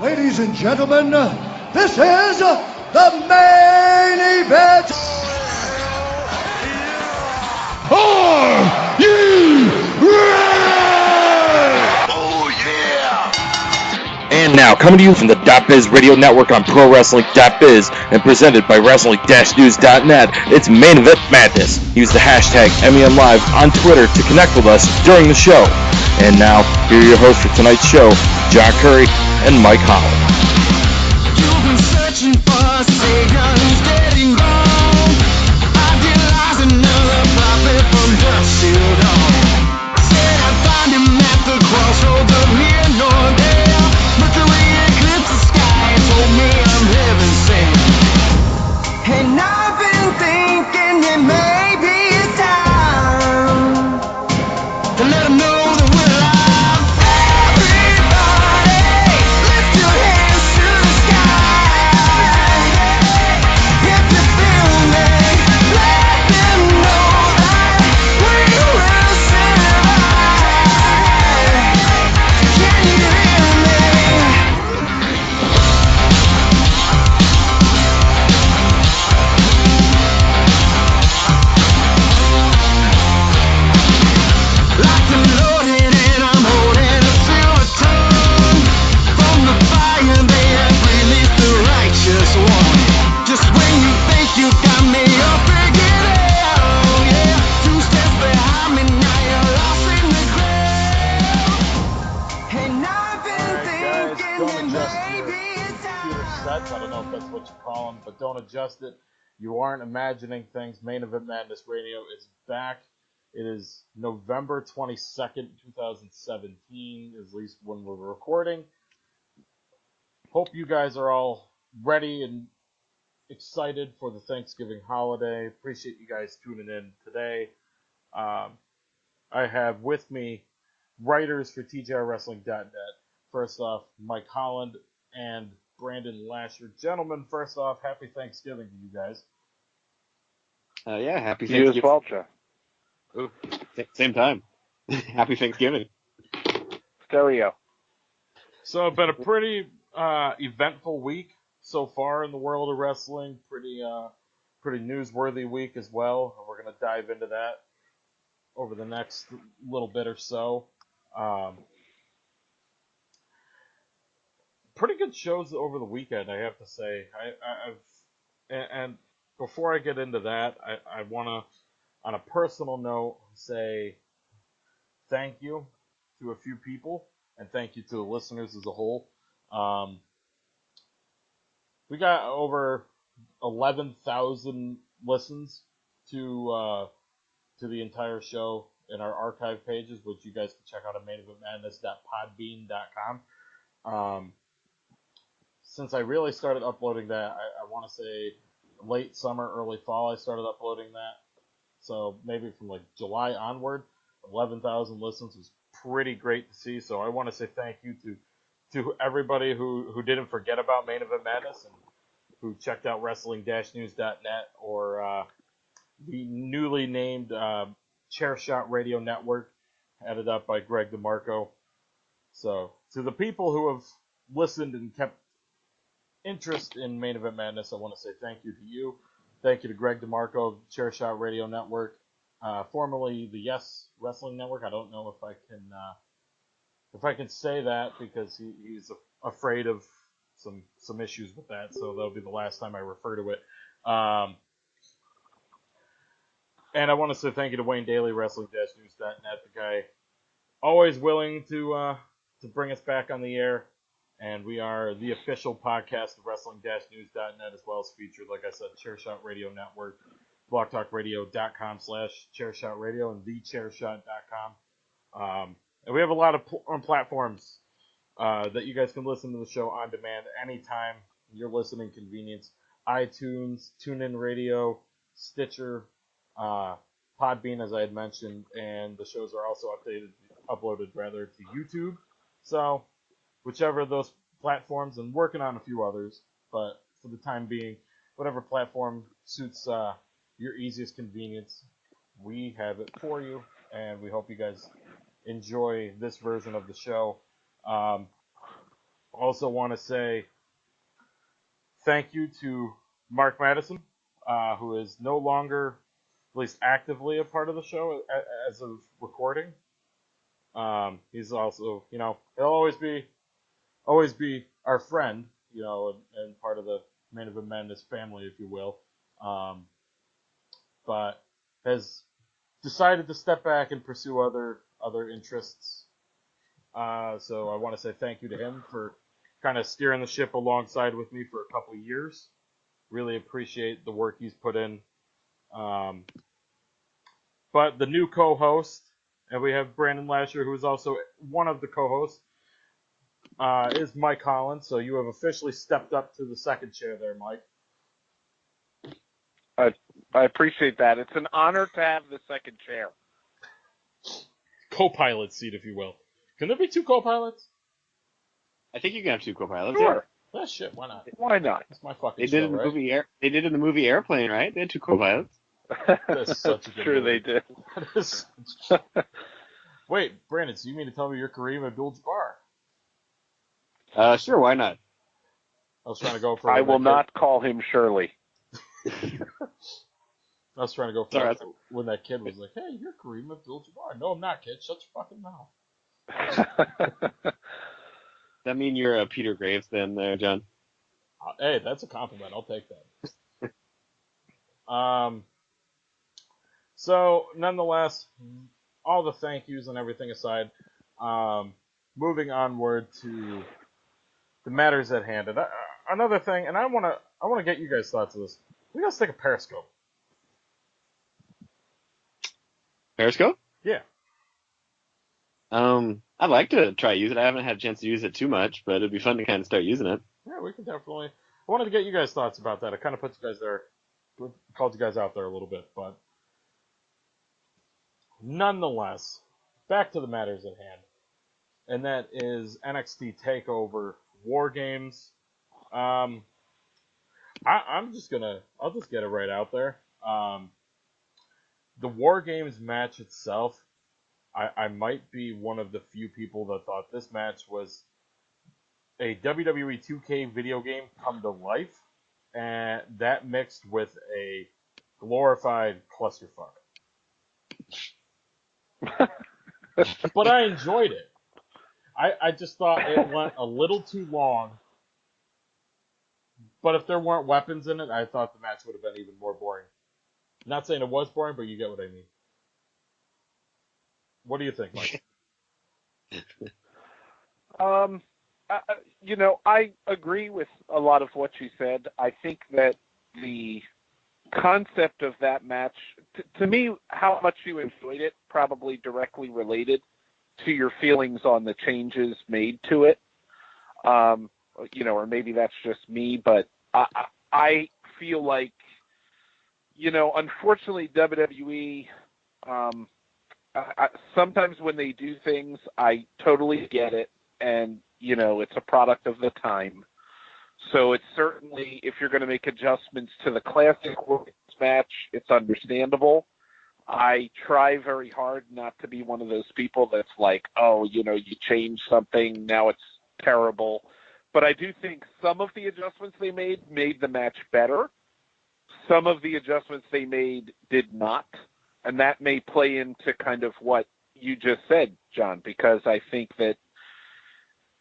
Ladies and gentlemen, this is the main event. Are you ready? Oh, yeah! And now, coming to you from the .biz Radio Network on ProWrestling.biz and presented by Wrestling-News.net, it's Main Event Madness. Use the hashtag MEMLive on Twitter to connect with us during the show. And now, here are your hosts for tonight's show, John Curry and Mike Holland. You've been searching for a savior who's getting wrong. Idealize another prophet from dusk till dawn. Said I'd find him at the crossroads of here nor there, but the way he eclipsed the sky told me I'm heaven sent. And I've been thinking that maybe it's time to let him know that we're alive. Everybody, lift your hands to the sky. If you feel me, let them know that we will survive. Can you hear me? Locked and loaded and I'm holding a silver tongue. From the fire they have released the righteous one. Just when you think you got me, you're forgetting. Oh yeah, 2 steps behind me, now you're lost in the crowd. And I've been Alright, guys, thinking don't that adjust your maybe it's computer time. sets. I don't know if that's what you call them, but don't adjust it. You aren't imagining things. Main Event Madness Radio is back. It is November 22nd, 2017, at least when we're recording. Hope you guys are all ready and excited for the Thanksgiving holiday. Appreciate you guys tuning in today. I have with me writers for TJRWrestling.net. First off, Mike Holland and Brandon Lasher. Gentlemen, first off, happy Thanksgiving to you guys. Yeah, happy You as Thanksgiving. well, Jeff. Ooh, same time. Happy Thanksgiving. Stereo. So it's been a pretty eventful week so far in the world of wrestling. Pretty newsworthy week as well. We're going to dive into that over the next little bit or so. Pretty good shows over the weekend, I have to say. And before I get into that, I want to, on a personal note, say thank you to a few people, and thank you to the listeners as a whole. We got over 11,000 listens to the entire show in our archive pages, which you guys can check out at maineventmadness.podbean.com. Since I really started uploading that, I want to say late summer, early fall, I started uploading that. So maybe from like July onward, 11,000 listens was pretty great to see. So I want to say thank you to everybody who didn't forget about Main Event Madness and who checked out Wrestling-News.net or the newly named ChairShot Radio Network, headed up by Greg DeMarco. So to the people who have listened and kept interest in Main Event Madness, I want to say thank you to you. Thank you to Greg DeMarco of ChairShot Radio Network, formerly the Yes Wrestling Network. I don't know if I can say that because he's afraid of some issues with that, so that'll be the last time I refer to it. And I want to say thank you to Wayne Daly, Wrestling-News.net, the guy always willing to bring us back on the air. And we are the official podcast of Wrestling-News.net, as well as featured, like I said, ChairShot Radio Network, blogtalkradio.com/ChairShotRadio, and thechairshot.com. And we have a lot of platforms that you guys can listen to the show on demand anytime your listening convenience. iTunes, TuneIn Radio, Stitcher, Podbean, as I had mentioned, and the shows are also uploaded to YouTube. So whichever of those platforms, and working on a few others, but for the time being, whatever platform suits your easiest convenience, we have it for you, and we hope you guys enjoy this version of the show. Also want to say thank you to Mark Madison, who is no longer, at least actively, a part of the show as of recording. He's also, he'll always be our friend, and part of the Main Event Madness family, if you will. But has decided to step back and pursue other interests. So I want to say thank you to him for kind of steering the ship alongside with me for a couple of years. Really appreciate the work he's put in. But the new co-host, and we have Brandon Lasher, who is also one of the co-hosts, is Mike Holland. So you have officially stepped up to the second chair there, Mike. I appreciate that. It's an honor to have the second chair. Co-pilot seat, if you will. Can there be two co-pilots? I think you can have two co-pilots. Sure. Yeah. That shit, why not? Why not? That's my fucking They did show, in the right? movie They did in the movie Airplane, right? They had two co-pilots. That's such a good Sure movie. they did. That is Wait, Brandon, so you mean to tell me you're Kareem Abdul-Jabbar? Sure, why not? I was trying to go for I will not call him Shirley. I was trying to go for Sorry, when that kid was like, hey, you're Kareem Abdul-Jabbar. No, I'm not, kid. Shut your fucking mouth. That mean you're a Peter Graves then, there, John? Hey, that's a compliment. I'll take that. So, nonetheless, all the thank yous and everything aside, moving onward to the matters at hand. And another thing, and I want to get you guys' thoughts on this. We got to take a Periscope. Periscope? Yeah. I'd like to try use it. I haven't had a chance to use it too much, but it'd be fun to kind of start using it. Yeah, we can definitely. I wanted to get you guys' thoughts about that. I kind of put you guys there, called you guys out there a little bit, but nonetheless, back to the matters at hand, and that is NXT TakeOver WarGames. I'll just get it right out there. The WarGames match itself, I might be one of the few people that thought this match was a WWE 2K video game come to life, and that mixed with a glorified clusterfuck. But I enjoyed it. I just thought it went a little too long. But if there weren't weapons in it, I thought the match would have been even more boring. Not saying it was boring, but you get what I mean. What do you think, Mike? I agree with a lot of what you said. I think that the concept of that match, to me, how much you enjoyed it probably directly related to your feelings on the changes made to it. Or maybe that's just me, but I feel like, unfortunately, WWE, sometimes when they do things, I totally get it, and, it's a product of the time. So it's certainly, if you're going to make adjustments to the classic match, it's understandable. I try very hard not to be one of those people that's like, oh, you changed something, now it's terrible. But I do think some of the adjustments they made the match better. Some of the adjustments they made did not. And that may play into kind of what you just said, John, because I think that,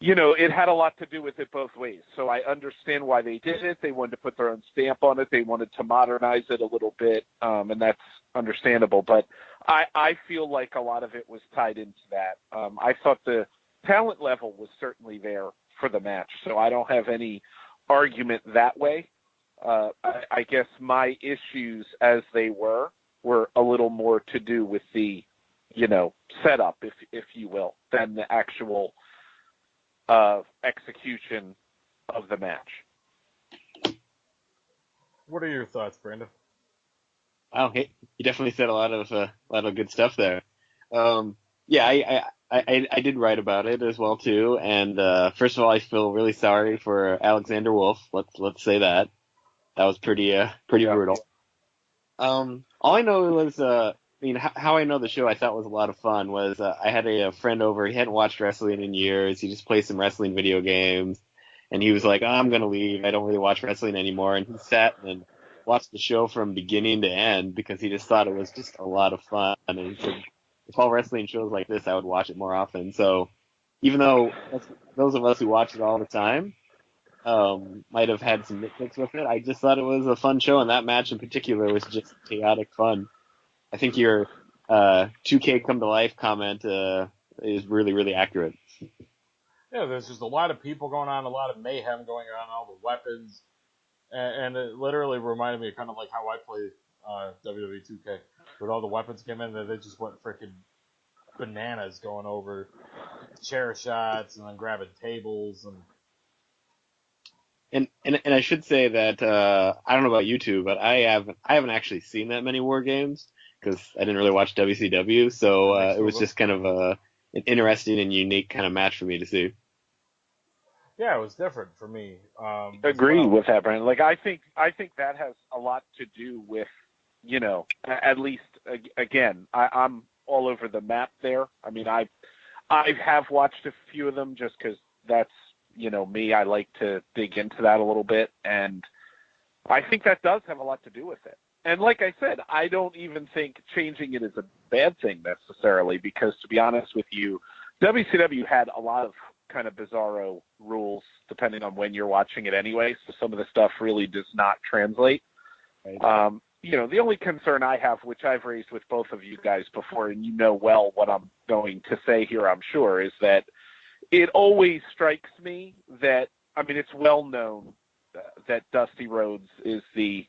it had a lot to do with it both ways. So I understand why they did it. They wanted to put their own stamp on it. They wanted to modernize it a little bit, and that's understandable. But I feel like a lot of it was tied into that. I thought the talent level was certainly there for the match, so I don't have any argument that way. I guess my issues, as they were a little more to do with the, setup, if you will, than the actual execution of the match. What are your thoughts, Brandon? Oh, hey, you definitely said a lot of good stuff there. Yeah, I did write about it as well too. And first of all, I feel really sorry for Alexander Wolf. Let's say that was pretty brutal. All I know was how I know the show I thought was a lot of fun was I had a friend over. He hadn't watched wrestling in years. He just played some wrestling video games. and he was like, oh, I'm gonna leave. I don't really watch wrestling anymore. And he sat and watched the show from beginning to end because he just thought it was just a lot of fun. And he said, if all wrestling shows like this, I would watch it more often. So even though those of us who watch it all the time might have had some nitpicks with it, I just thought it was a fun show, and that match in particular was just chaotic fun. I think your 2K come to life comment is really, really accurate. Yeah, there's just a lot of people going on, a lot of mayhem going on, all the weapons, and it literally reminded me of kind of like how I play WWE 2K. With all the weapons came in, they just went freaking bananas going over chair shots and then grabbing tables And I should say that I don't know about you two, but I haven't actually seen that many War Games because I didn't really watch WCW, so it was just kind of an interesting and unique kind of match for me to see. Yeah, it was different for me. Agree with that, Brandon. Like I think that has a lot to do with, you know, at least again, I'm all over the map there. I mean, I have watched a few of them just because that's, you know, me. I like to dig into that a little bit, and I think that does have a lot to do with it. And like I said, I don't even think changing it is a bad thing necessarily, because to be honest with you, WCW had a lot of kind of bizarro rules depending on when you're watching it anyway, so some of the stuff really does not translate. Right. You know, the only concern I have, which I've raised with both of you guys before, and you know well what I'm going to say here, I'm sure, is that it always strikes me that, I mean, it's well known that Dusty Rhodes is the,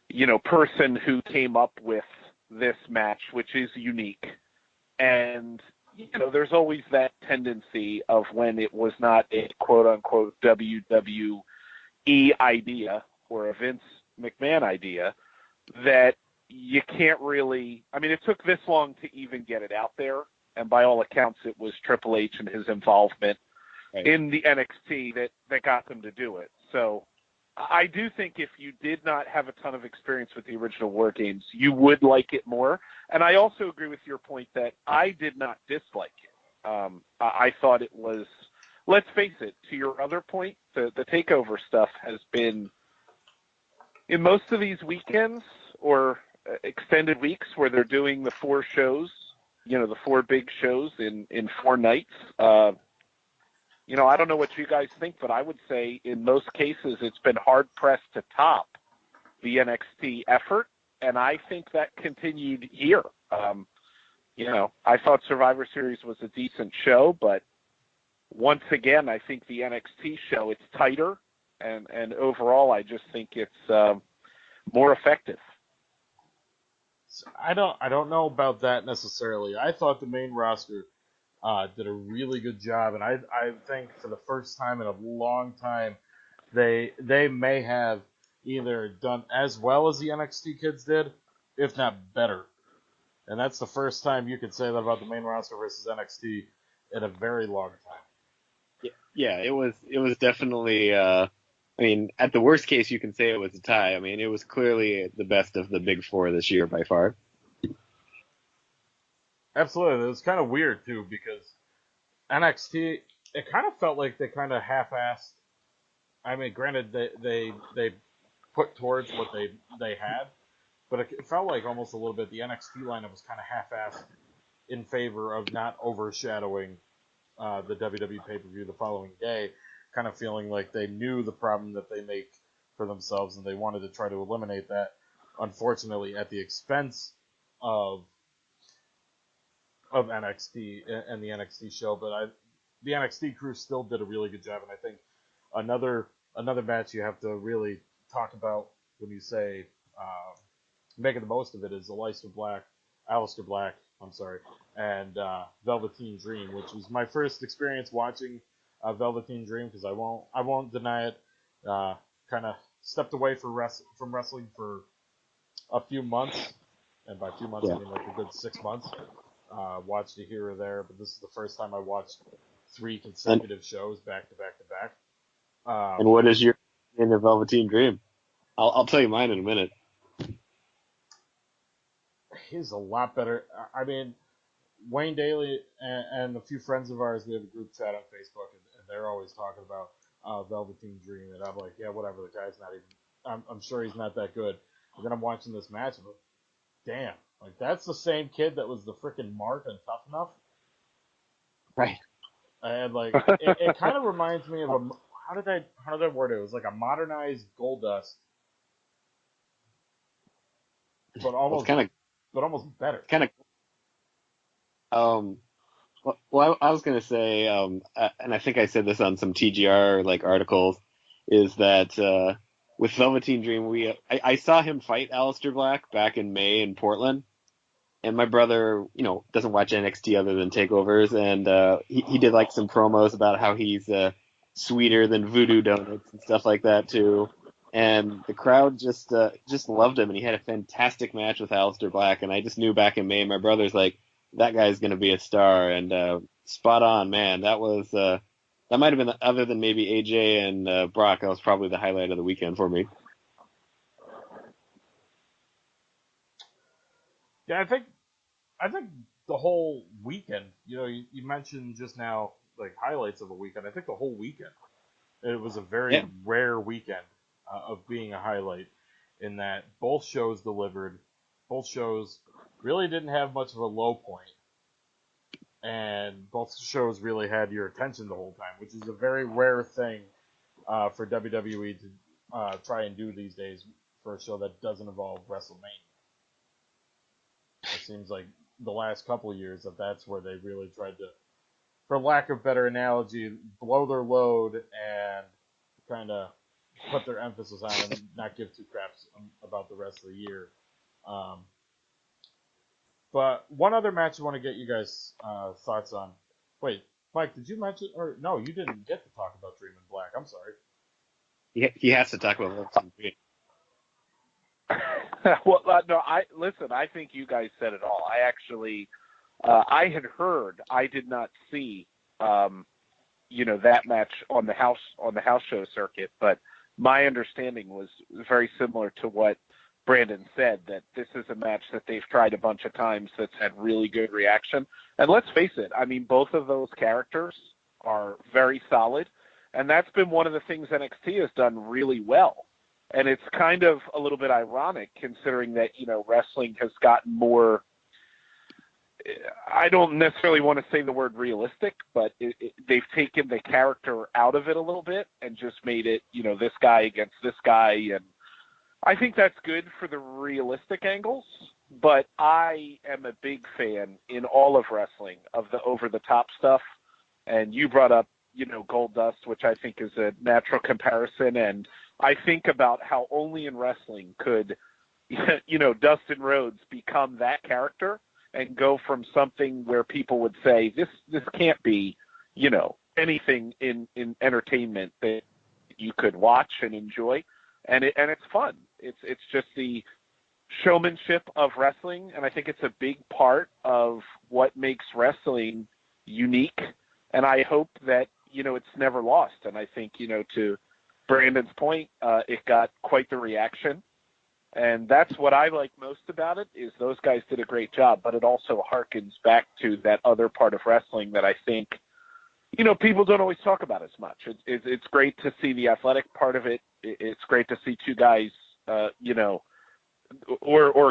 you know, person who came up with this match, which is unique. And, you know, there's always that tendency of when it was not a quote-unquote WWE idea or a Vince McMahon idea, that you can't really, I mean, it took this long to even get it out there, and by all accounts it was Triple H and his involvement in the NXT that got them to do it. So I do think if you did not have a ton of experience with the original War Games, you would like it more. And I also agree with your point that I did not dislike it. I thought it was, let's face it, to your other point, the TakeOver stuff has been, in most of these weekends or extended weeks where they're doing the 4 shows, you know, the 4 big shows in 4 nights, you know, I don't know what you guys think, but I would say in most cases it's been hard-pressed to top the NXT effort, and I think that continued here. You know, I thought Survivor Series was a decent show, but once again, I think the NXT show, it's tighter, and overall I just think it's more effective. I don't know about that necessarily. I thought the main roster did a really good job, and I think for the first time in a long time, they may have either done as well as the NXT kids did, if not better. And that's the first time you could say that about the main roster versus NXT in a very long time. Yeah, it was definitely. I mean, at the worst case, you can say it was a tie. I mean, it was clearly the best of the big 4 this year by far. Absolutely. It was kind of weird, too, because NXT, it kind of felt like they kind of half-assed. I mean, granted, they put towards what they had, but it felt like almost a little bit the NXT lineup was kind of half-assed in favor of not overshadowing the WWE pay-per-view the following day, kind of feeling like they knew the problem that they make for themselves and they wanted to try to eliminate that, unfortunately, at the expense of NXT and the NXT show. But the NXT crew still did a really good job, and I think another match you have to really talk about when you say making the most of it is Aleister Black, and Velveteen Dream, which was my first experience watching Velveteen Dream, because I won't deny it. Kind of stepped away from wrestling for a few months, and by a few months I mean like a good 6 months. Watched it here or there, but this is the first time I watched 3 consecutive shows back to back to back. And what is your in the Velveteen Dream? I'll tell you mine in a minute. He's a lot better. I mean, Wayne Daly and a few friends of ours, we have a group chat on Facebook, and they're always talking about Velveteen Dream, and I'm like, yeah, whatever. The guy's not even. I'm sure he's not that good. And then I'm watching this match, and I'm like, damn, like that's the same kid that was the freaking Mark on Tough Enough. Right. And like, it kind of reminds me of a. How did I word it? It was like a modernized Goldust, but almost better. Kind of. Well, I was gonna say, and I think I said this on some TGR like articles, is that with Velveteen Dream, I saw him fight Aleister Black back in May in Portland, and my brother, doesn't watch NXT other than takeovers, and he did like some promos about how he's sweeter than voodoo donuts and stuff like that too, and the crowd just loved him, and he had a fantastic match with Aleister Black, and I just knew back in May, my brother's like, that guy's going to be a star, and spot on, man. That was that might have been, other than maybe AJ and Brock, that was probably the highlight of the weekend for me. Yeah, I think the whole weekend. You mentioned just now like highlights of a weekend. I think the whole weekend, it was a very rare weekend of being a highlight, in that both shows delivered. Both shows really didn't have much of a low point, and both shows really had your attention the whole time, which is a very rare thing for WWE to try and do these days for a show that doesn't involve WrestleMania. It seems like the last couple of years that's where they really tried to, for lack of better analogy, blow their load and kind of put their emphasis on and not give two craps about the rest of the year. But one other match I want to get you guys' thoughts on. Wait, Mike, did you mention, or no, you didn't get to talk about Dream in Black. I'm sorry. He has to talk about Velveteen Dream. Well, no, I think you guys said it all. I actually, I had heard, I did not see, that match on the house show circuit, but my understanding was very similar to what Brandon said, that this is a match that they've tried a bunch of times that's had really good reaction. And let's face it, I mean, both of those characters are very solid, and that's been one of the things NXT has done really well. And it's kind of a little bit ironic considering that, wrestling has gotten more, I don't necessarily want to say the word realistic, but they've taken the character out of it a little bit and just made it, this guy against this guy. And I think that's good for the realistic angles, but I am a big fan in all of wrestling of the over-the-top stuff. And you brought up, Goldust, which I think is a natural comparison. And I think about how only in wrestling could, Dustin Rhodes become that character and go from something where people would say, this can't be, anything in entertainment that you could watch and enjoy. And it's fun. It's just the showmanship of wrestling, and I think it's a big part of what makes wrestling unique. And I hope that it's never lost. And I think to Brandon's point, it got quite the reaction, and that's what I like most about it. Is those guys did a great job, but it also harkens back to that other part of wrestling that I think people don't always talk about as much. It's great to see the athletic part of it. It's great to see two guys, or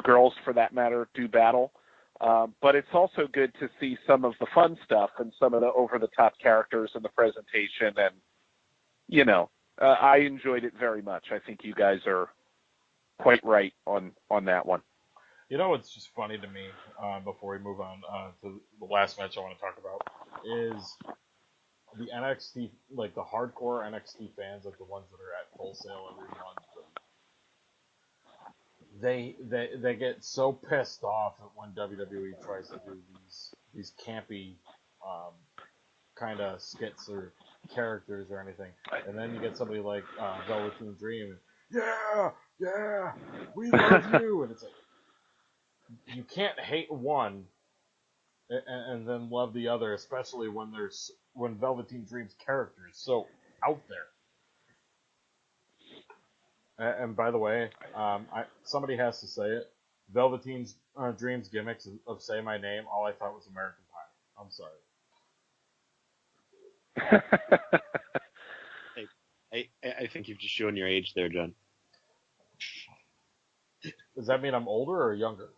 girls for that matter, do battle. But it's also good to see some of the fun stuff and some of the over-the-top characters in the presentation. And, I enjoyed it very much. I think you guys are quite right on that one. What's just funny to me, before we move on to the last match I want to talk about, is the NXT, like the hardcore NXT fans, like the ones that are at Full Sail every month, they get so pissed off when WWE tries to do these campy kind of skits or characters or anything, and then you get somebody like Velveteen Dream, yeah, we love you, and it's like, you can't hate one and then love the other, especially when Velveteen Dream's character is so out there. And by the way, somebody has to say it. Velveteen Dream's gimmicks of Say My Name, all I thought was American Pie. I'm sorry. I think you've just shown your age there, John. Does that mean I'm older or younger?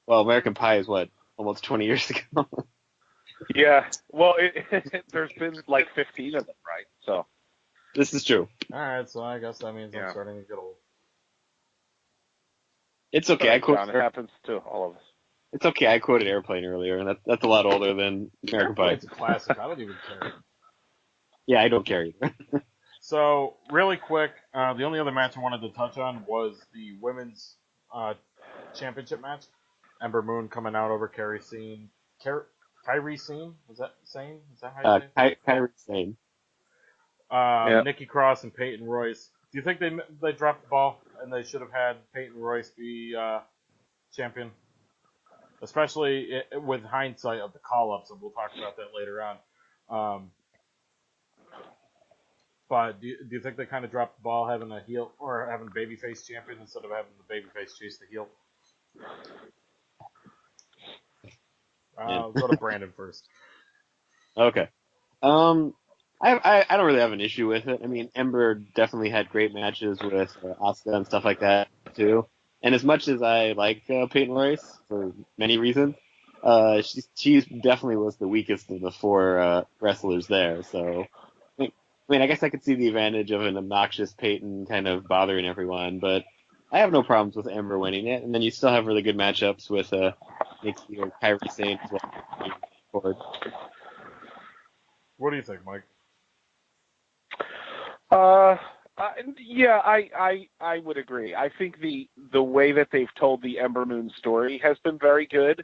Well, American Pie is what, almost 20 years ago. Yeah. Well, there's been like 15 of them, right? So. This is true. All right, so I guess that means I'm Yeah. starting to get old. It's okay. Sorry, John, it happens to all of us. It's okay. I quoted Airplane earlier, and that's a lot older than American Pie. It's a classic. I don't even care. Yeah, I don't care either. So, really quick, the only other match I wanted to touch on was the women's championship match. Ember Moon coming out over Kairi Sane. Kairi Sane? Is that Sane? Is that how you say it? Kairi Sane. Nikki Cross and Peyton Royce. Do you think they dropped the ball and they should have had Peyton Royce be champion? Especially with hindsight of the call-ups, and we'll talk about that later on. But do you think they kind of dropped the ball having a heel or having a babyface champion instead of having the babyface chase the heel? I'll go to Brandon first. Okay. I don't really have an issue with it. I mean, Ember definitely had great matches with Asuka and stuff like that too. And as much as I like Peyton Royce for many reasons, she definitely was the weakest of the four wrestlers there. So, I mean, I guess I could see the advantage of an obnoxious Peyton kind of bothering everyone, but I have no problems with Ember winning it. And then you still have really good matchups with Nikki or Kairi Sane as well. What do you think, Mike? Yeah, I would agree. I think the way that they've told the Ember Moon story has been very good.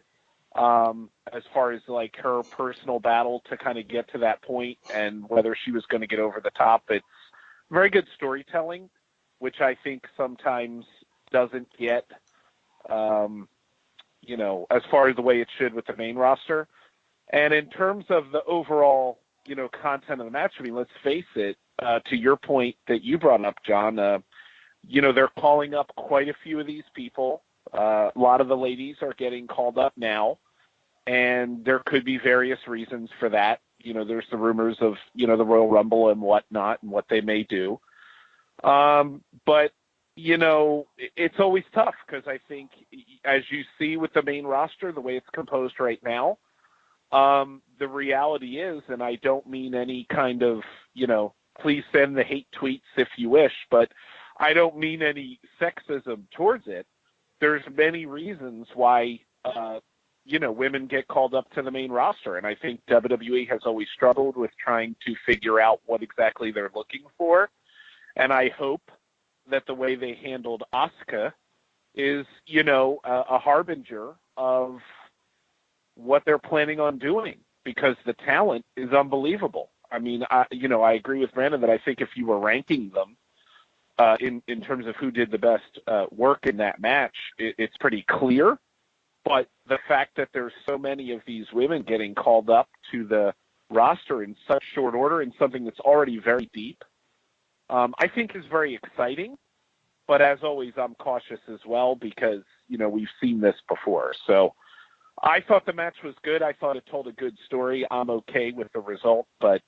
As far as like her personal battle to kind of get to that point and whether she was going to get over the top, it's very good storytelling, which I think sometimes doesn't get, as far as the way it should with the main roster. And in terms of the overall, content of the match, I mean, let's face it, to your point that you brought up, John, they're calling up quite a few of these people. A lot of the ladies are getting called up now, and there could be various reasons for that. There's the rumors of, the Royal Rumble and whatnot and what they may do. But, it's always tough because I think, as you see with the main roster, the way it's composed right now, the reality is, and I don't mean any kind of, please send the hate tweets if you wish, but I don't mean any sexism towards it. There's many reasons why, women get called up to the main roster. And I think WWE has always struggled with trying to figure out what exactly they're looking for. And I hope that the way they handled Asuka is, a harbinger of what they're planning on doing, because the talent is unbelievable. I mean, I agree with Brandon that I think if you were ranking them in terms of who did the best work in that match, it's pretty clear. But the fact that there's so many of these women getting called up to the roster in such short order in something that's already very deep, I think is very exciting. But as always, I'm cautious as well because, we've seen this before. So I thought the match was good. I thought it told a good story. I'm okay with the result, but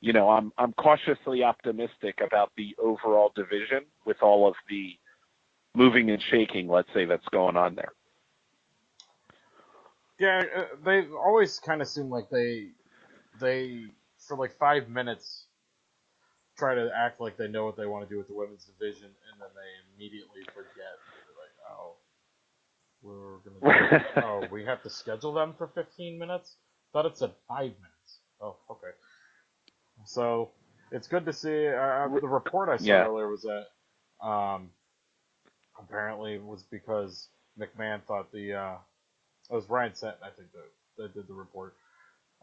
I'm cautiously optimistic about the overall division with all of the moving and shaking, let's say, that's going on there. Yeah, they always kind of seem like they for like 5 minutes try to act like they know what they want to do with the women's division, and then they immediately forget. They're like, oh, we have to schedule them for 15 minutes? Thought it said 5 minutes. Oh, okay. So it's good to see. The report I saw earlier was that apparently it was because McMahon thought it was Ryan Setton, I think, that did the report.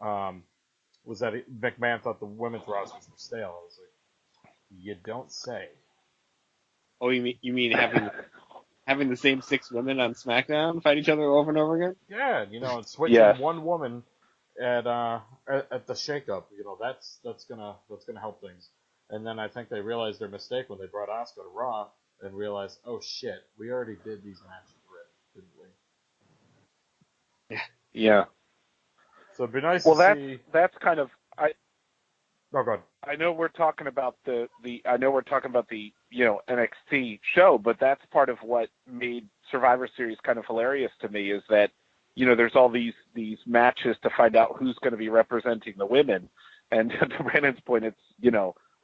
Was that McMahon thought the women's rosters were stale? I was like, you don't say. Oh, you mean having the same 6 women on SmackDown fight each other over and over again? Yeah, and switching one woman at the shakeup, that's gonna help things. And then I think they realized their mistake when they brought Asuka to Raw and realized, oh shit, we already did these matches already, didn't we? Yeah. So it'd be nice to see. That's kind of Oh, good. I know we're talking about the NXT show, but that's part of what made Survivor Series kind of hilarious to me is that there's all these matches to find out who's going to be representing the women, and to Brandon's point, it's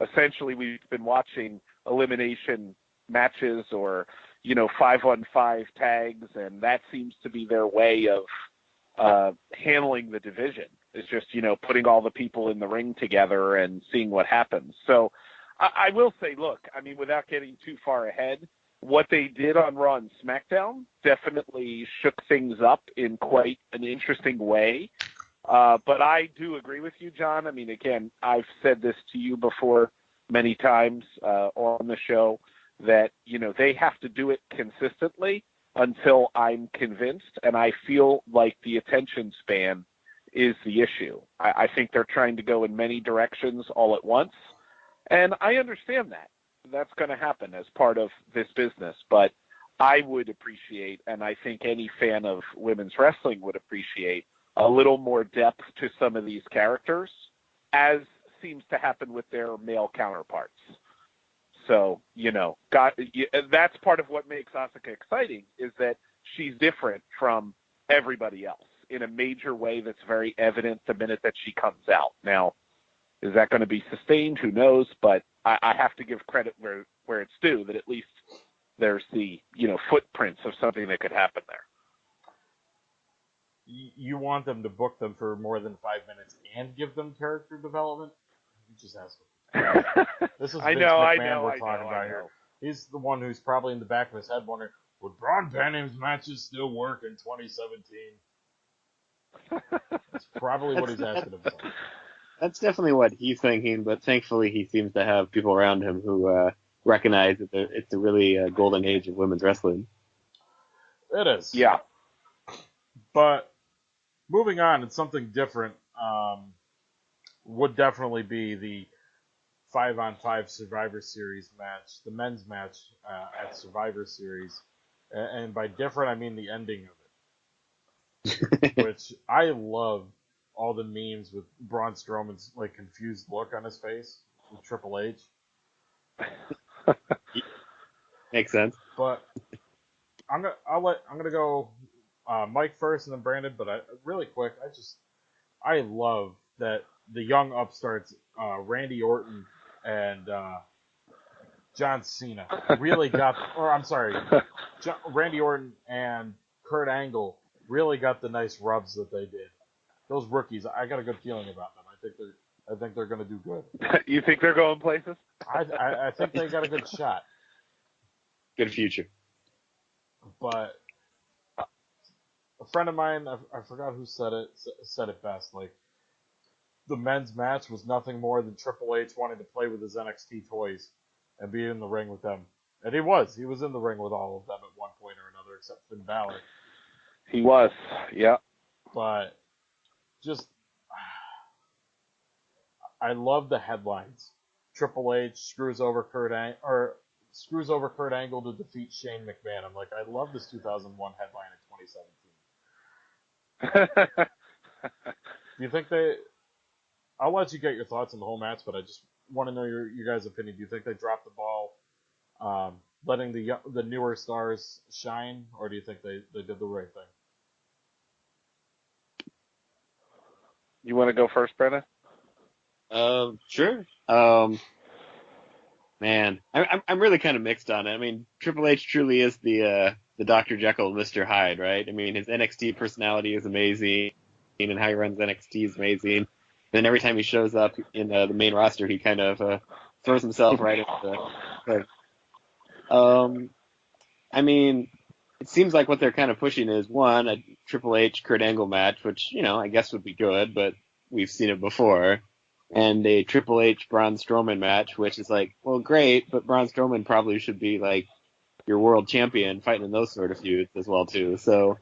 essentially we've been watching elimination matches or 5-on-5 tags, and that seems to be their way of handling the division. It's just, putting all the people in the ring together and seeing what happens. So I will say, look, I mean, without getting too far ahead, what they did on Raw and SmackDown definitely shook things up in quite an interesting way. But I do agree with you, John. I mean, again, I've said this to you before many times on the show that, they have to do it consistently until I'm convinced. And I feel like the attention span is the issue. I think they're trying to go in many directions all at once. And I understand that. That's going to happen as part of this business. But I would appreciate, and I think any fan of women's wrestling would appreciate, a little more depth to some of these characters, as seems to happen with their male counterparts. So, that's part of what makes Asuka exciting, is that she's different from everybody else in a major way that's very evident the minute that she comes out. Now, is that going to be sustained? Who knows? But I have to give credit where it's due, that at least there's the, footprints of something that could happen there. You want them to book them for more than 5 minutes and give them character development? You just ask them. This is Vince McMahon we're talking about here. He's the one who's probably in the back of his head wondering, would Braun Strowman's matches still work in 2017? That's probably what he's asking himself. That's definitely what he's thinking, but thankfully he seems to have people around him who recognize that it's a really golden age of women's wrestling. It is. Yeah. But moving on, it's something different. Would definitely be the 5-on-5 Survivor Series match, the men's match at Survivor Series. And by different, I mean the ending of it. Which I love all the memes with Braun Strowman's confused look on his face with Triple H. Makes sense. But I'm gonna go Mike first and then Brandon. But really quick, I love that the young upstarts Randy Orton and John Cena really got, Randy Orton and Kurt Angle really got the nice rubs that they did. Those rookies, I got a good feeling about them. I think they're going to do good. You think they're going places? I think they got a good shot. Good future. But a friend of mine, I forgot who said it best. The men's match was nothing more than Triple H wanting to play with his NXT toys and be in the ring with them. And he was in the ring with all of them at one point or another, except Finn Balor. He was, yeah. But I love the headlines. Triple H screws over Kurt Angle to defeat Shane McMahon. I'm like, I love this 2001 headline in 2017. Do you think I'll let you get your thoughts on the whole match, but I just want to know your guys' opinion. Do you think they dropped the ball, letting the newer stars shine, or do you think they did the right thing? You want to go first, Brennan? Sure. Man, I'm really kind of mixed on it. I mean, Triple H truly is the Dr. Jekyll, Mr. Hyde, right? I mean, his NXT personality is amazing, and how he runs NXT is amazing. And then every time he shows up in the main roster, he kind of throws himself right into the. I mean, it seems like what they're kind of pushing is one, a Triple H Kurt Angle match, which I guess would be good, but we've seen it before. And a Triple H Braun Strowman match, which is well, great, but Braun Strowman probably should be your world champion, fighting in those sort of feuds as well too. So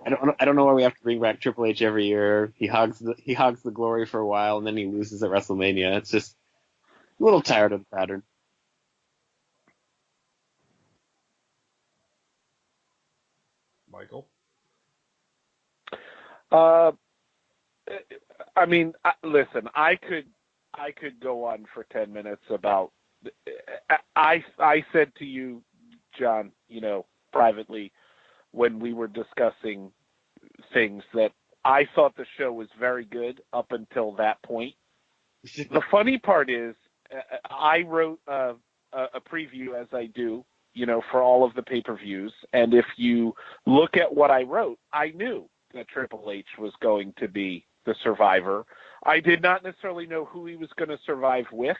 I don't know why we have to bring back Triple H every year. He hogs the glory for a while, and then he loses at WrestleMania. It's just a little tired of the pattern. Michael? I mean, listen, I I could go on for 10 minutes about. I said to you, John, privately when we were discussing things, that I thought the show was very good up until that point. The funny part is, I wrote a preview, as I do, for all of the pay-per-views, and if you look at what I wrote, I knew that Triple H was going to be the survivor. I did not necessarily know who he was going to survive with.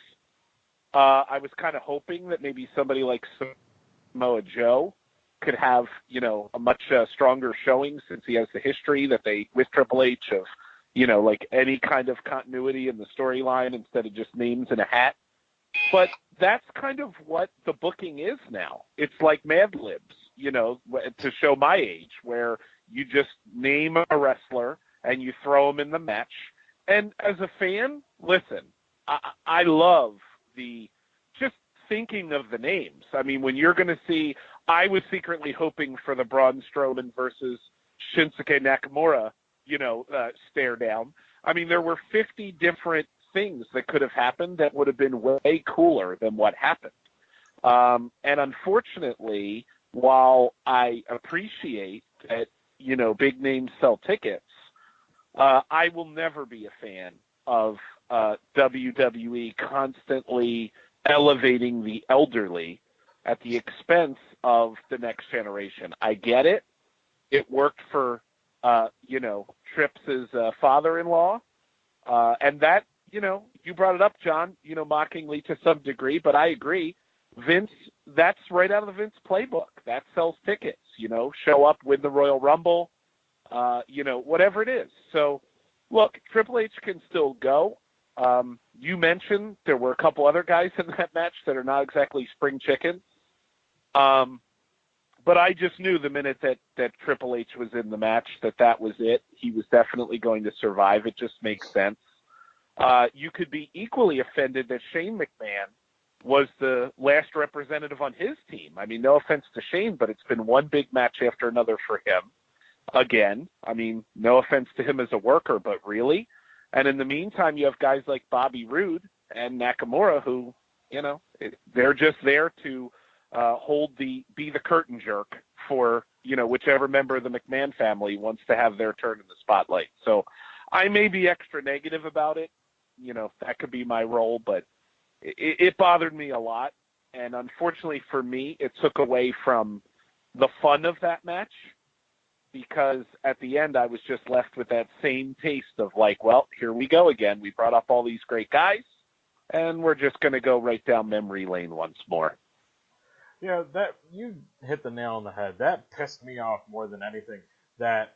I was kind of hoping that maybe somebody like Samoa Joe could have, a much stronger showing, since he has the history that they, with Triple H, of, like any kind of continuity in the storyline instead of just names in a hat. But that's kind of what the booking is now. It's like Mad Libs, to show my age, where you just name a wrestler and you throw them in the match. And as a fan, listen, I love just thinking of the names. I mean, when you're going to see, I was secretly hoping for the Braun Strowman versus Shinsuke Nakamura, stare down. I mean, there were 50 different things that could have happened that would have been way cooler than what happened. And unfortunately, while I appreciate that, big names sell tickets, I will never be a fan of WWE constantly elevating the elderly at the expense of the next generation. I get it. It worked for, Trips' father-in-law. And that, you brought it up, John, mockingly to some degree, but I agree. Vince, that's right out of the Vince playbook. That sells tickets, show up, win the Royal Rumble, whatever it is. So, look, Triple H can still go. You mentioned there were a couple other guys in that match that are not exactly spring chickens. But I just knew the minute that Triple H was in the match that was it. He was definitely going to survive. It just makes sense. You could be equally offended that Shane McMahon was the last representative on his team. I mean, no offense to Shane, but it's been one big match after another for him. Again, I mean, no offense to him as a worker, but really? And in the meantime, you have guys like Bobby Roode and Nakamura who, they're just there to be the curtain jerk for, whichever member of the McMahon family wants to have their turn in the spotlight. So I may be extra negative about it. That could be my role, but it bothered me a lot. And unfortunately for me, it took away from the fun of that match, because at the end I was just left with that same taste of like, well, here we go again. We brought up all these great guys, and we're just going to go right down memory lane once more. Yeah, that you hit the nail on the head. That pissed me off more than anything. That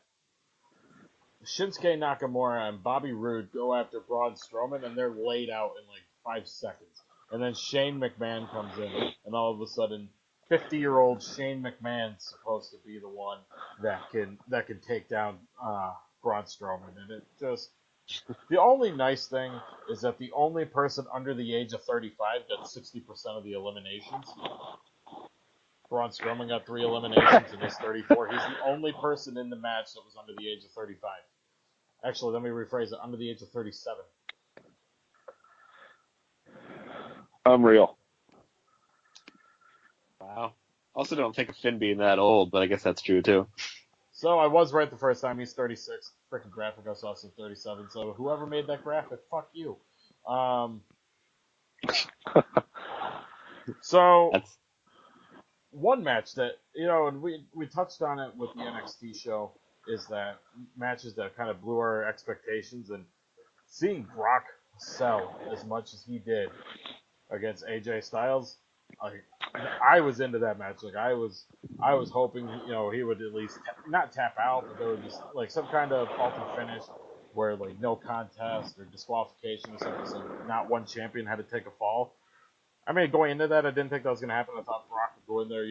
Shinsuke Nakamura and Bobby Roode go after Braun Strowman, and they're laid out in like 5 seconds. And then Shane McMahon comes in, and all of a sudden, 50-year-old Shane McMahon's supposed to be the one that can take down Braun Strowman. And it just, the only nice thing is that the only person under the age of 35 gets 60% of the eliminations. Braun Strowman got 3 eliminations and he's 34. He's the only person in the match that was under the age of 35. Actually, let me rephrase it, under the age of 37. Unreal. Wow. Also don't think of Finn being that old, but I guess that's true too. So I was right the first time. He's 36. Freaking graphic I saw said 37. So whoever made that graphic, fuck you. So one match that, and we touched on it with the NXT show, is that matches that kind of blew our expectations, and seeing Brock sell as much as he did against AJ Styles, I was into that match. Like I was hoping, he would at least not tap out, but there would be like some kind of ultimate finish where like no contest or disqualification or something, so not one champion had to take a fall. I mean, going into that, I didn't think that was going to happen. I thought Brock would go in there,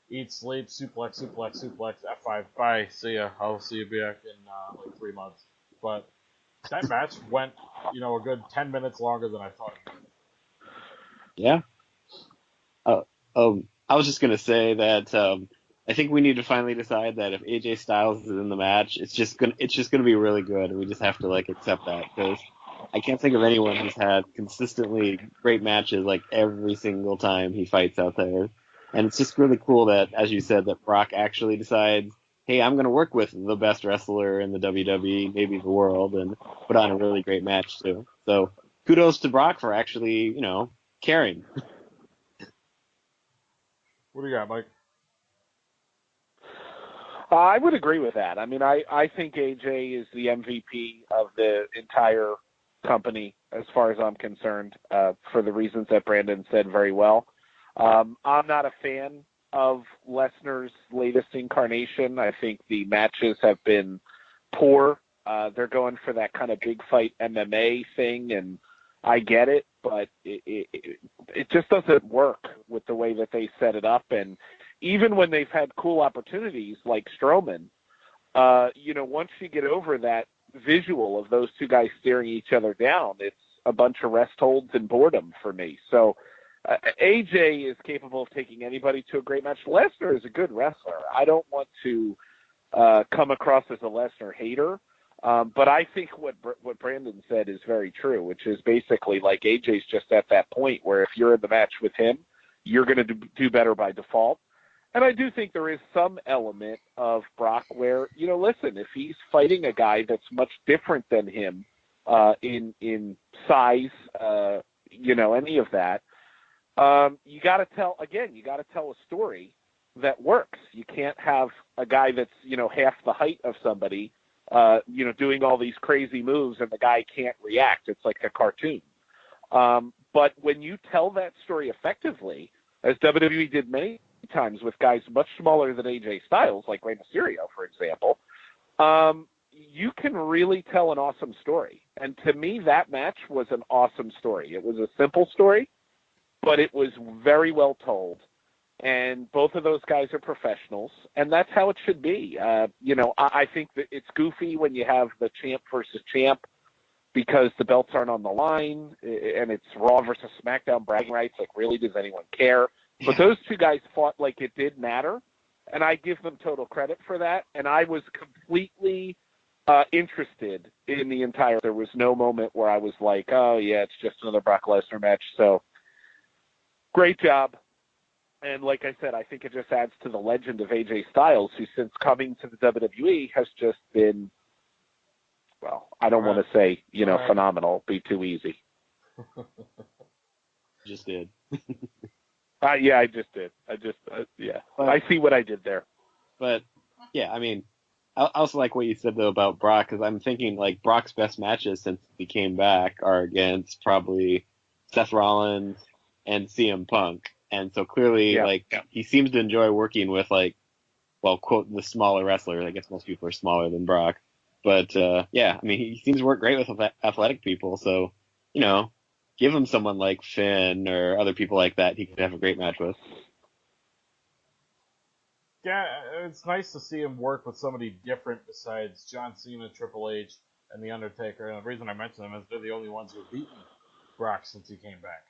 eat, sleep, suplex, F5, bye, see ya. I'll see you back in like 3 months. But that match went, a good 10 minutes longer than I thought it would. Yeah. I was just going to say that I think we need to finally decide that if AJ Styles is in the match, it's just going to be really good. We just have to accept that, because I can't think of anyone who's had consistently great matches like every single time he fights out there. And it's just really cool that, as you said, that Brock actually decides, hey, I'm going to work with the best wrestler in the WWE, maybe the world, and put on a really great match too. So kudos to Brock for actually, caring. What do you got, Mike? I would agree with that. I mean, I think AJ is the MVP of the entire company as far as I'm concerned, for the reasons that Brandon said very well. I'm not a fan of Lesnar's latest incarnation. I think the matches have been poor. They're going for that kind of big fight MMA thing, and I get it, but it just doesn't work with the way that they set it up. And even when they've had cool opportunities like Strowman, once you get over that visual of those two guys staring each other down, it's a bunch of rest holds and boredom for me. So AJ is capable of taking anybody to a great match. Lesnar is a good wrestler. I don't want to come across as a Lesnar hater, but I think what Brandon said is very true, which is basically like AJ's just at that point where if you're in the match with him, you're going to do better by default. And I do think there is some element of Brock where, listen, if he's fighting a guy that's much different than him in size, any of that, you got to tell a story that works. You can't have a guy that's, half the height of somebody, doing all these crazy moves and the guy can't react. It's like a cartoon. But when you tell that story effectively, as WWE did many times with guys much smaller than AJ Styles, like Rey Mysterio, for example, you can really tell an awesome story. And to me, that match was an awesome story. It was a simple story, but it was very well told. And both of those guys are professionals, and that's how it should be. I think that it's goofy when you have the champ versus champ because the belts aren't on the line, and it's Raw versus SmackDown bragging rights. Like, really, does anyone care? But those two guys fought like it did matter, and I give them total credit for that. And I was completely interested in the entire. There was no moment where I was like, oh, yeah, it's just another Brock Lesnar match. So great job. And like I said, I think it just adds to the legend of AJ Styles, who since coming to the WWE has just been, well, I don't want to say, phenomenal, be too easy. Just did. Yeah, I just did. But, I see what I did there. But, yeah, I mean, I also like what you said, though, about Brock, because I'm thinking, like, Brock's best matches since he came back are against probably Seth Rollins and CM Punk. And so clearly, he seems to enjoy working with, like, well, quote, the smaller wrestlers. I guess most people are smaller than Brock. But, I mean, he seems to work great with athletic people. So, give him someone like Finn or other people like that he could have a great match with. Yeah, it's nice to see him work with somebody different besides John Cena, Triple H, and The Undertaker. And the reason I mention them is they're the only ones who have beaten Brock since he came back.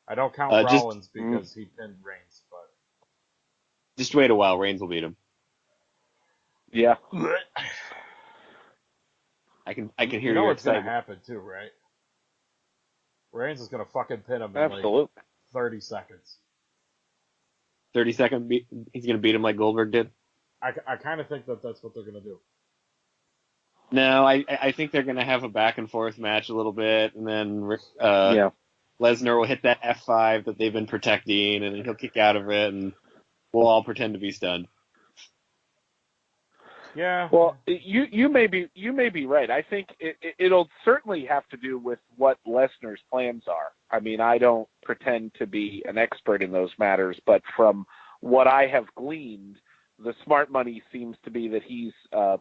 I don't count Rollins because he pinned Reigns, but just wait a while. Reigns will beat him. Yeah. I can hear you know your what's going excitement. to happen too, right? Reigns is going to fucking pin him in Absolutely. like 30 seconds. 30-second beat. He's going to beat him like Goldberg did. I kind of think that's what they're going to do. No, I think they're going to have a back and forth match a little bit, and then Lesnar will hit that F5 that they've been protecting, and then he'll kick out of it, and we'll all pretend to be stunned. Yeah. Well, you may be right. I think it'll certainly have to do with what Lesnar's plans are. I mean, I don't pretend to be an expert in those matters, but from what I have gleaned, the smart money seems to be that he's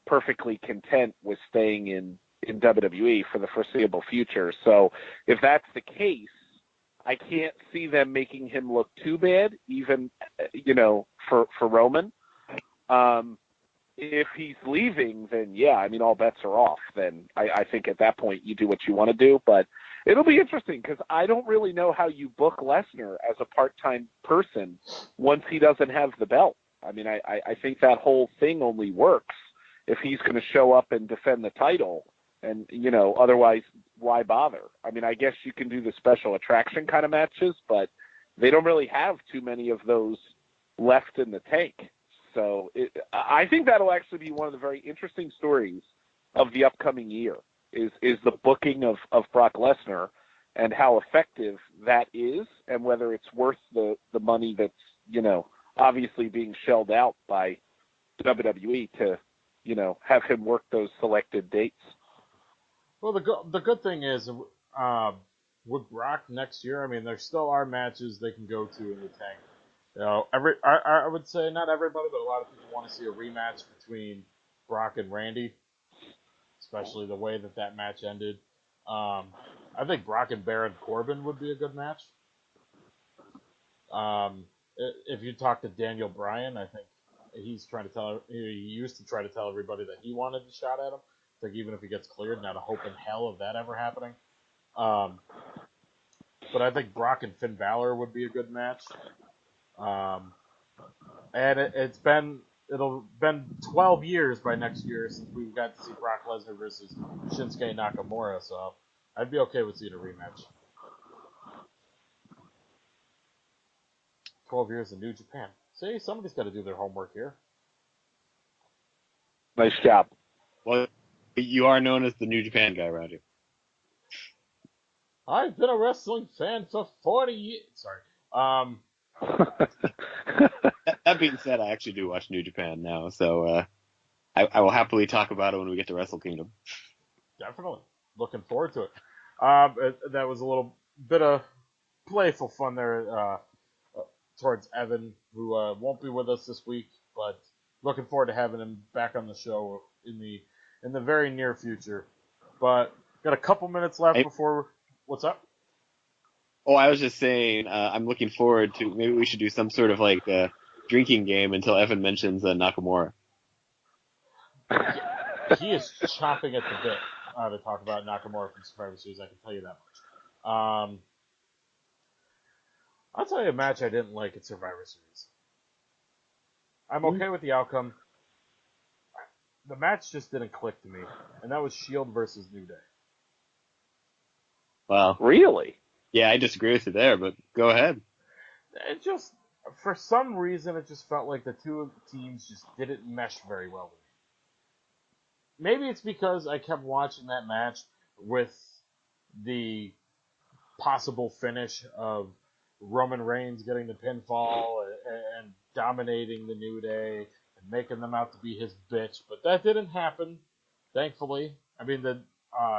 perfectly content with staying in WWE for the foreseeable future. So if that's the case, I can't see them making him look too bad, even, for Roman. If he's leaving, then all bets are off. Then I think at that point you do what you want to do. But it'll be interesting because I don't really know how you book Lesnar as a part-time person once he doesn't have the belt. I mean, I think that whole thing only works if he's going to show up and defend the title And, otherwise, why bother? I mean, I guess you can do the special attraction kind of matches, but they don't really have too many of those left in the tank. So I think that'll actually be one of the very interesting stories of the upcoming year is the booking of Brock Lesnar and how effective that is, and whether it's worth the money that's, obviously being shelled out by WWE to, have him work those selected dates. Well, the good thing is, with Brock next year, I mean, there still are matches they can go to in the tank. I would say not everybody, but a lot of people want to see a rematch between Brock and Randy, especially the way that match ended. I think Brock and Baron Corbin would be a good match. If you talk to Daniel Bryan, I think he used to try to tell everybody that he wanted a shot at him. I think even if he gets cleared, not a hope in hell of that ever happening. But I think Brock and Finn Balor would be a good match. And it'll been 12 years by next year since we got to see Brock Lesnar versus Shinsuke Nakamura, so I'd be okay with seeing a rematch. 12 years in New Japan. See, somebody's got to do their homework here. Nice job. Well, you are known as the New Japan guy around here. I've been a wrestling fan for 40 years. Sorry. That being said, I actually do watch New Japan now, so I will happily talk about it when we get to Wrestle Kingdom. Definitely. Looking forward to it. That was a little bit of playful fun there towards Evan, who won't be with us this week, but looking forward to having him back on the show in the very near future. But got a couple minutes left before... What's up? Oh, I was just saying, I'm looking forward to, maybe we should do some sort of drinking game until Evan mentions Nakamura. He is chomping at the bit to talk about Nakamura from Survivor Series, I can tell you that much. I'll tell you a match I didn't like at Survivor Series. I'm okay with the outcome. The match just didn't click to me, and that was Shield versus New Day. Well, really? Yeah, I disagree with you there, but go ahead. It just, for some reason, it just felt like the two teams just didn't mesh very well with me. Maybe it's because I kept watching that match with the possible finish of Roman Reigns getting the pinfall and dominating the New Day and making them out to be his bitch, but that didn't happen, thankfully. I mean, the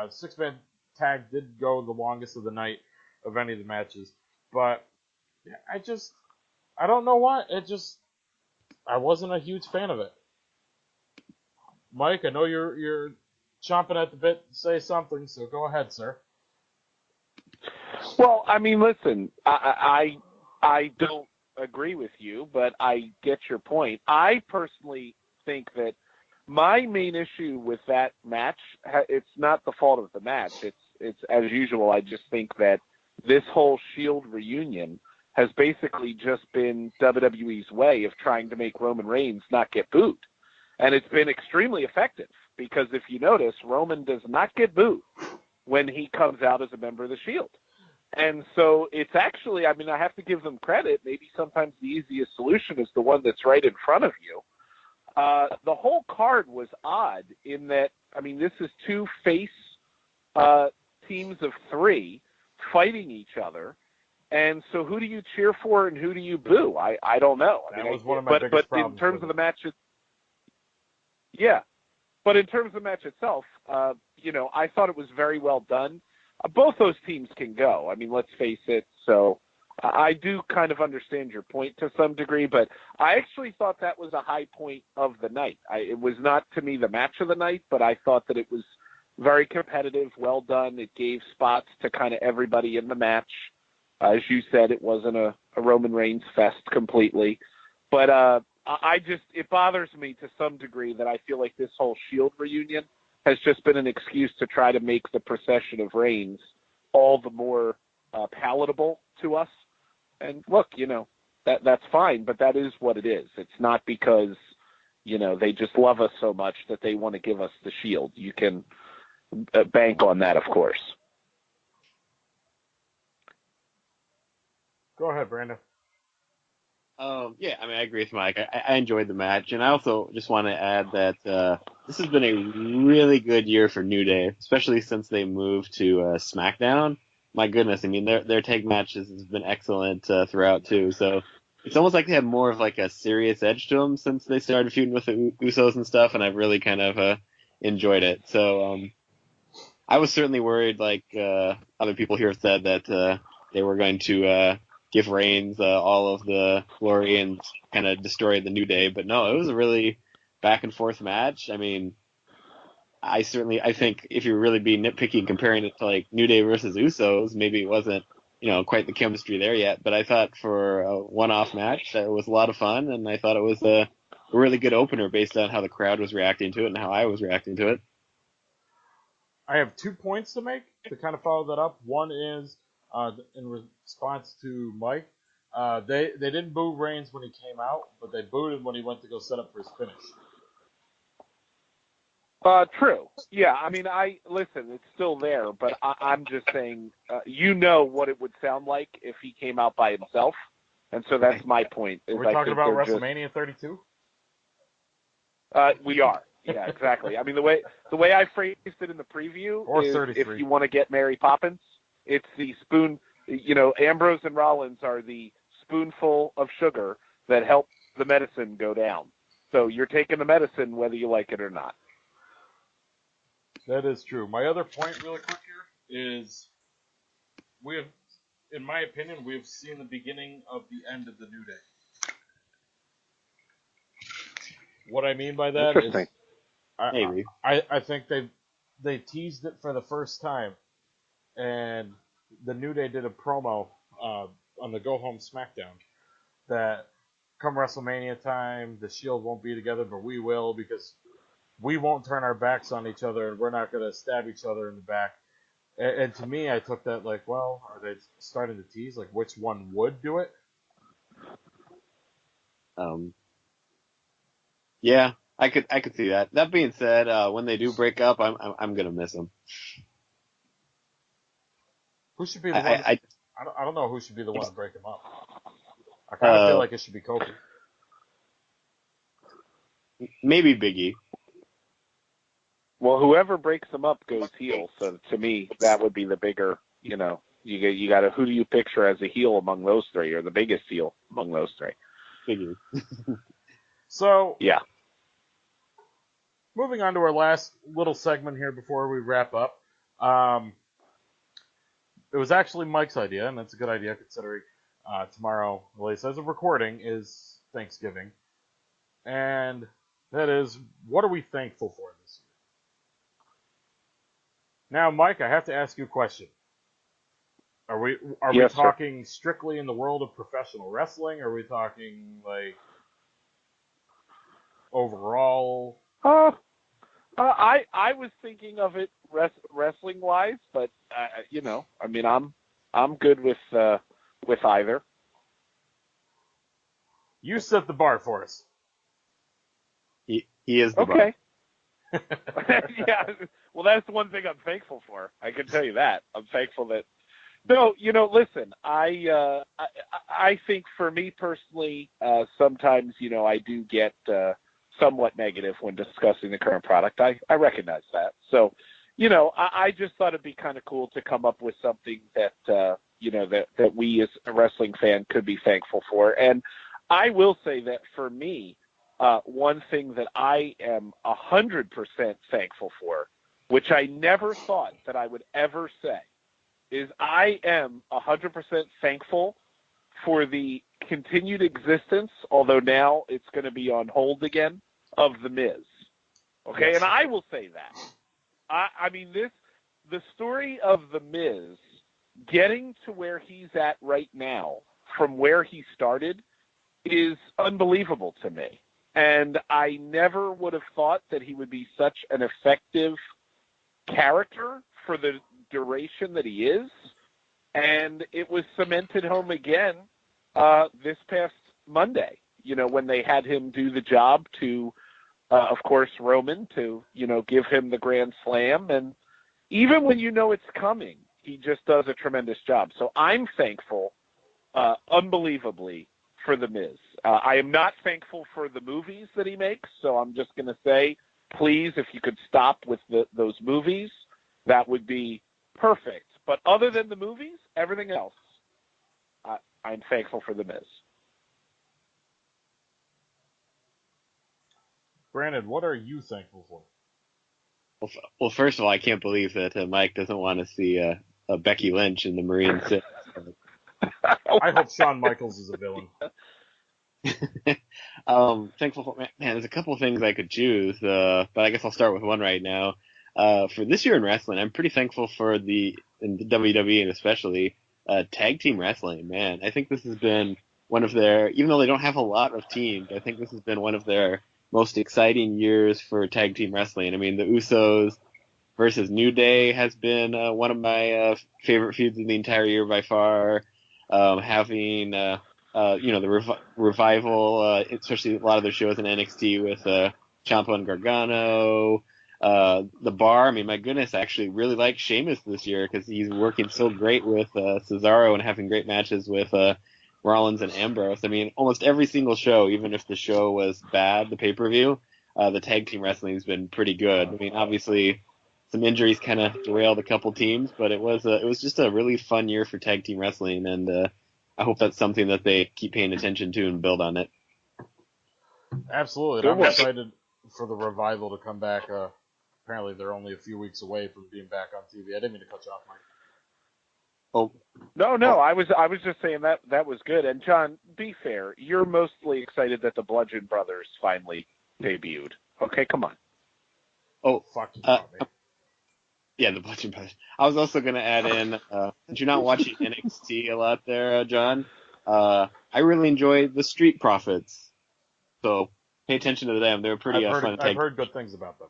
six-man tag did go the longest of the night of any of the matches, but I don't know why. I wasn't a huge fan of it. Mike, I know you're chomping at the bit to say something, so go ahead, sir. Well, I mean, listen, I don't agree with you, but I get your point. I personally think that my main issue with that match, it's not the fault of the match. It's as usual. I just think that this whole Shield reunion has basically just been WWE's way of trying to make Roman Reigns not get booed. And it's been extremely effective because if you notice, Roman does not get booed when he comes out as a member of the Shield. And so it's actually, I mean, I have to give them credit. Maybe sometimes the easiest solution is the one that's right in front of you. The whole card was odd in that, I mean, this is two face teams of three fighting each other. And so who do you cheer for and who do you boo? I don't know. That was one of my biggest problems. But in terms of the match, yeah. But in terms of the match itself, I thought it was very well done. Both those teams can go. I mean, let's face it. So I do kind of understand your point to some degree, but I actually thought that was a high point of the night. It was not, to me, the match of the night, but I thought that it was very competitive, well done. It gave spots to kind of everybody in the match. As you said, it wasn't a Roman Reigns fest completely. But it bothers me to some degree that I feel like this whole Shield reunion has just been an excuse to try to make the procession of Reigns all the more palatable to us. And look, that's fine, but that is what it is. It's not because, they just love us so much that they want to give us the Shield. You can bank on that, of course. Go ahead, Brandon. Yeah, I mean, I agree with Mike. I enjoyed the match, and I also just want to add that this has been a really good year for New Day, especially since they moved to SmackDown. My goodness, I mean, their tag matches has been excellent throughout too. So it's almost like they have more of like a serious edge to them since they started feuding with the Usos and stuff, and I've really kind of enjoyed it. So I was certainly worried, like other people here have said, that they were going to give Reigns all of the glory and kind of destroy the New Day. But no, it was a really back and forth match. I mean, I think if you really be nitpicky comparing it to like New Day versus Usos, maybe it wasn't, quite the chemistry there yet. But I thought for a one-off match, it was a lot of fun, and I thought it was a really good opener based on how the crowd was reacting to it and how I was reacting to it. I have 2 points to make to kind of follow that up. One is, in response to Mike, they didn't boo Reigns when he came out, but they booed him when he went to go set up for his finish. True. Yeah, I mean, listen, it's still there, but I'm just saying, what it would sound like if he came out by himself, and so that's my point. Are we talking about WrestleMania 32? We are. Yeah, exactly. I mean, the way I phrased it in the preview is 33. If you want to get Mary Poppins, it's the spoon, Ambrose and Rollins are the spoonful of sugar that help the medicine go down. So you're taking the medicine whether you like it or not. That is true. My other point really quick here is in my opinion, we've seen the beginning of the end of the New Day. What I mean by that is I think they teased it for the first time, and the New Day did a promo on the Go Home SmackDown that come WrestleMania time, the Shield won't be together, but we will, because we won't turn our backs on each other, and we're not going to stab each other in the back. And to me, I took that like, well, are they starting to tease like which one would do it? Yeah, I could see that. That being said, when they do break up, I'm gonna miss them. Who should be the one? I don't know who should be the one to break them up. I kind of feel like it should be Kofi. Maybe Big E. Well, whoever breaks them up goes heel. So to me, that would be the bigger. You got to, who do you picture as a heel among those three, or the biggest heel among those three? Big E. So yeah. Moving on to our last little segment here before we wrap up. It was actually Mike's idea, and that's a good idea considering tomorrow, well, he says a recording, is Thanksgiving. And that is, what are we thankful for this year? Now, Mike, I have to ask you a question. Are we talking strictly in the world of professional wrestling? Are we talking like overall? I was thinking of it wrestling wise, but I mean, I'm good with either. You set the bar for us. He is the okay. Yeah. Well, that's the one thing I'm thankful for. I can tell you that. I'm thankful that. No, listen. I think for me personally, sometimes I do get somewhat negative when discussing the current product. I recognize that. So, I just thought it'd be kind of cool to come up with something that that we as a wrestling fan could be thankful for. And I will say that for me, one thing that I am 100% thankful for, which I never thought that I would ever say, is I am 100% thankful for the continued existence, although now it's going to be on hold again, of The Miz. Okay, and I will say that. I mean, the story of The Miz getting to where he's at right now from where he started is unbelievable to me. And I never would have thought that he would be such an effective character for the duration that he is. And it was cemented home again this past Monday, when they had him do the job to, of course, Roman to, give him the Grand Slam. And, even when you know it's coming, he just does a tremendous job. So I'm thankful, unbelievably, for The Miz. I am not thankful for the movies that he makes, so I'm just going to say, please, if you could stop with those movies, that would be perfect. But other than the movies, everything else, I'm thankful for The Miz. Brandon, what are you thankful for? Well, first of all, I can't believe that Mike doesn't want to see Becky Lynch in the Marine 6. I hope Shawn Michaels is a villain. Thankful for, man, there's a couple of things I could choose, but I guess I'll start with one right now. For this year in wrestling, I'm pretty thankful for in the WWE and especially tag team wrestling. Man, I think this has been one of their, even though they don't have a lot of teams, I think this has been one of their most exciting years for tag team wrestling. I mean, the Usos versus New Day has been one of my favorite feuds of the entire year by far. Having the revival, especially a lot of their shows in NXT with Ciampa and Gargano. The Bar, I mean, my goodness, I actually really like Sheamus this year because he's working so great with Cesaro and having great matches with Rollins and Ambrose. I mean, almost every single show, even if the show was bad, the pay-per-view, the tag team wrestling has been pretty good. I mean, obviously, some injuries kind of derailed a couple teams, but it was just a really fun year for tag team wrestling, and I hope that's something that they keep paying attention to and build on it. Absolutely. And I'm excited for the Revival to come back. Apparently, they're only a few weeks away from being back on TV. I didn't mean to cut you off, Mike. Oh. No, I was just saying that was good. And John, be fair, you're mostly excited that the Bludgeon Brothers finally debuted. Okay, come on. Oh, fuck you, yeah, the Bludgeon Brothers. I was also going to add in, since you're not watching NXT a lot there, John, I really enjoy the Street Profits. So pay attention to them. They're pretty fun. I've heard good things about them.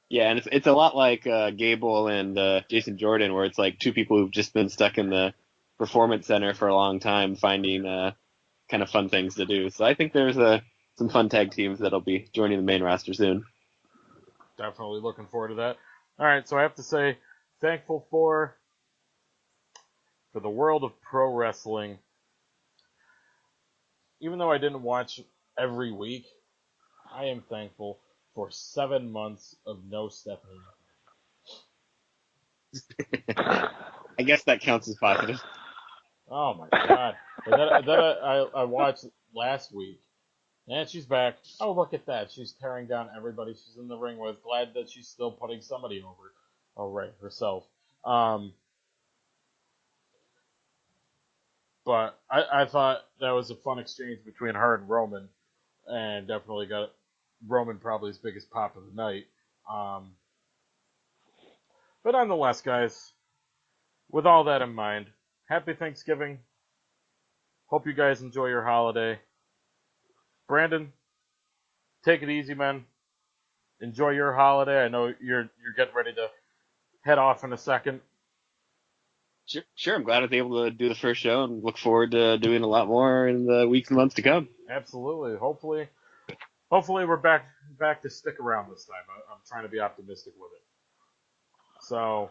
Yeah, and it's a lot like Gable and Jason Jordan, where it's like two people who've just been stuck in the performance center for a long time, finding kind of fun things to do. So I think there's some fun tag teams that'll be joining the main roster soon. Definitely looking forward to that. All right, so I have to say, thankful for the world of pro wrestling. Even though I didn't watch every week, I am thankful for 7 months of no Stephanie. I guess that counts as positive. Oh my god! And then I watched last week, and she's back. Oh, look at that! She's tearing down everybody she's in the ring with. Glad that she's still putting somebody over. Oh right, herself. But I thought that was a fun exchange between her and Roman, and definitely got Roman probably his biggest pop of the night. But nonetheless, guys, with all that in mind, happy Thanksgiving. Hope you guys enjoy your holiday. Brandon, take it easy, man. Enjoy your holiday. I know you're getting ready to head off in a second. Sure. I'm glad I was able to do the first show and look forward to doing a lot more in the weeks and months to come. Absolutely. Hopefully we're back to stick around this time. I'm trying to be optimistic with it. So,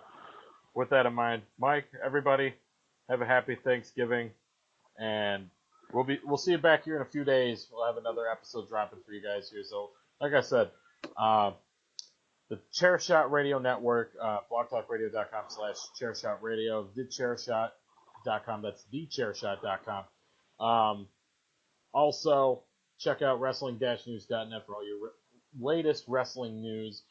with that in mind, Mike, everybody, have a happy Thanksgiving, and we'll see you back here in a few days. We'll have another episode dropping for you guys here. So, like I said, the ChairShot Radio Network, blogtalkradio.com/ChairShotRadio, thechairshot.com. That's thechairshot.com. Also, check out wrestling-news.net for all your latest wrestling news,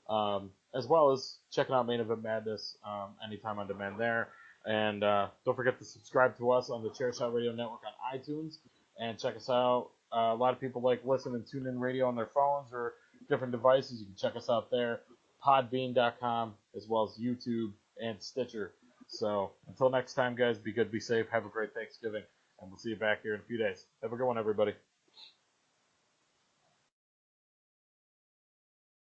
as well as checking out Main Event Madness anytime on demand there. And don't forget to subscribe to us on the ChairShot Radio Network on iTunes, and check us out. A lot of people like listen and tune in radio on their phones or different devices. You can check us out there, podbean.com, as well as YouTube and Stitcher. So until next time, guys, be good, be safe, have a great Thanksgiving, and we'll see you back here in a few days. Have a good one, everybody.